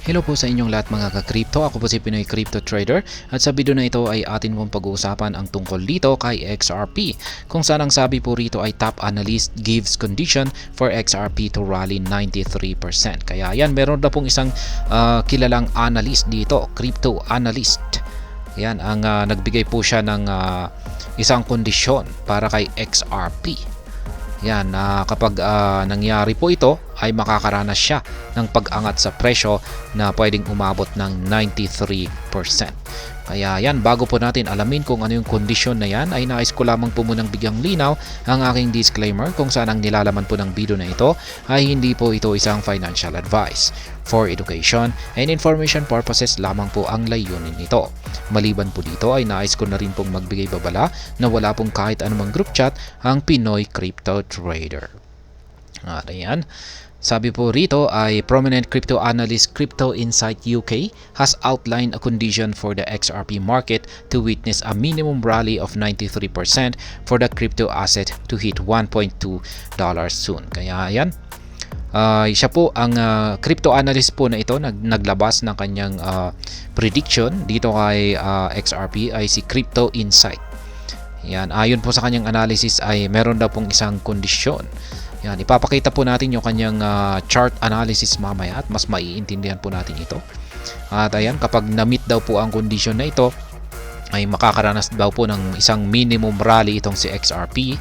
Hello po sa inyong lahat mga ka-crypto. Ako po si Pinoy Crypto Trader at sa video na ito ay atin pong pag-uusapan ang tungkol dito kay XRP, kung saan ang sabi po rito ay top analyst gives condition for XRP to rally 93%. Kaya yan, meron na pong isang kilalang analyst dito, crypto analyst. Yan, ang nagbigay po siya ng isang kondisyon para kay XRP. Yan, kapag nangyari po ito ay makakaranas siya ng pag-angat sa presyo na pwedeng umabot ng 93%. Kaya yan, bago po natin alamin kung ano yung kondisyon na yan, ay nais ko lamang po munang bigyang linaw ang aking disclaimer kung saan ang nilalaman po ng video na ito ay hindi po ito isang financial advice. For education and information purposes lamang po ang layunin nito. Maliban po dito ay nais ko na rin pong magbigay babala na wala pong kahit anumang group chat ang Pinoy Crypto Trader. At ayan, sabi po rito ay prominent crypto analyst Crypto Insight UK has outlined a condition for the XRP market to witness a minimum rally of 93% for the crypto asset to hit $1.2 soon. Kaya ayan, siya po ang crypto analyst po na ito naglabas ng kanyang prediction dito kay XRP ay si Crypto Insight. Yan, ayon po sa kanyang analysis ay meron daw pong isang kondisyon. Yan, ipapakita po natin yung kanyang chart analysis mamaya at mas maiintindihan po natin ito. At ayan, kapag na-meet daw po ang kondisyon na ito ay makakaranas daw po ng isang minimum rally itong si XRP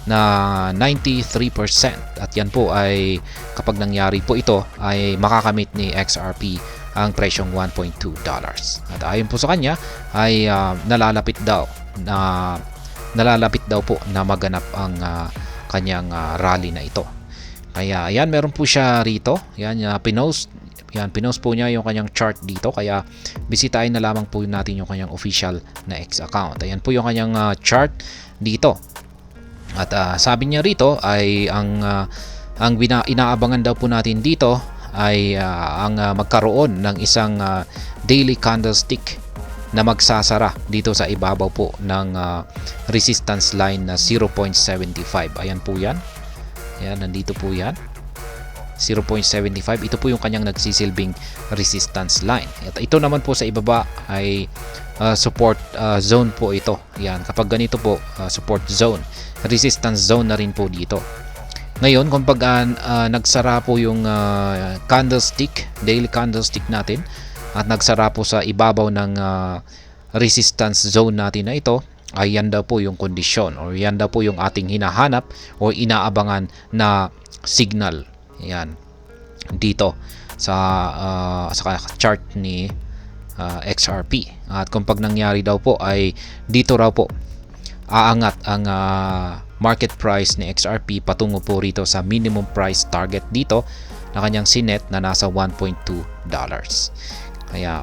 na 93%. At yan po ay kapag nangyari po ito ay makakamit ni XRP ang presyong $1.2. At ayon po sa kanya ay nalalapit daw po na maganap ang kanyang rally na ito. Kaya ayan, meron po siya rito. Yan, pinost po niya yung kanyang chart dito. Kaya bisitahin na lamang po natin yung kanyang official na X account. Ayan po yung kanyang chart dito. At sabi niya rito ay ang inaabangan daw po natin dito ay ang magkaroon ng isang daily candlestick na magsasara dito sa ibabaw po ng resistance line na 0.75. Ayan po yan. Ayan, nandito po yan. 0.75. Ito po yung kanyang nagsisilbing resistance line. At ito naman po sa ibaba ay support zone po ito. Yan, kapag ganito po, support zone, resistance zone na rin po dito. Ngayon, kung pag nagsara po yung candlestick, daily candlestick natin, at nagsara po sa ibabaw ng resistance zone natin na ito, ay yan daw po yung kondisyon or yan daw po yung ating hinahanap o inaabangan na signal. Yan, dito sa chart ni XRP. At kung pag nangyari daw po ay dito raw po aangat ang market price ni XRP patungo po rito sa minimum price target dito na kanyang sinet na nasa $1.2. Kaya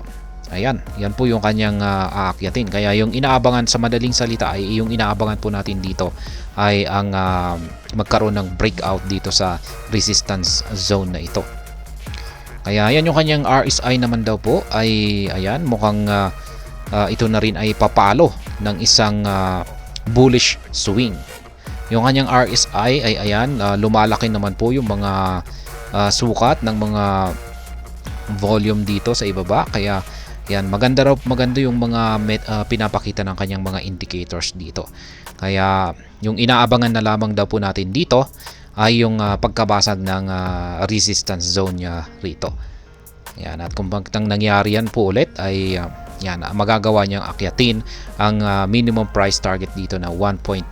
ayan, yan po yung kanyang aakyatin. Kaya yung inaabangan sa madaling salita ay yung inaabangan po natin dito ay ang magkaroon ng breakout dito sa resistance zone na ito. Kaya yan yung kanyang RSI naman daw po ay ayan, mukhang ito na rin ay papalo ng isang bullish swing. Yung kanyang RSI ay ayan, lumalaki naman po yung mga sukat ng mga volume dito sa ibaba. Kaya yan, maganda yung mga pinapakita ng kanyang mga indicators dito. Kaya yung inaabangan na lamang daw po natin dito ay yung pagkabasag ng resistance zone niya rito. Yan, at kung pagtang nangyari yan po ulit ay yan, magagawa niyang akyatin ang minimum price target dito na $1.2.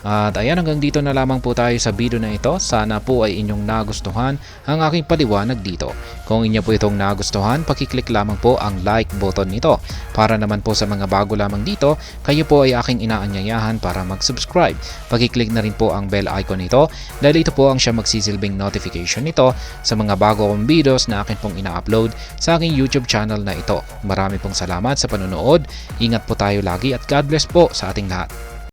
At ayan, hanggang dito na lamang po tayo sa video na ito. Sana po ay inyong nagustuhan ang aking paliwanag dito. Kung inyo po itong nagustuhan, pakiclick lamang po ang like button nito. Para naman po sa mga bago lamang dito, kayo po ay aking inaanyayahan para mag-subscribe. Pakiclick na rin po ang bell icon nito dahil ito po ang siya magsisilbing notification nito sa mga bago kong videos na akin pong ina-upload sa aking YouTube channel na ito. Marami pong salamat sa panonood. Ingat po tayo lagi at God bless po sa ating lahat.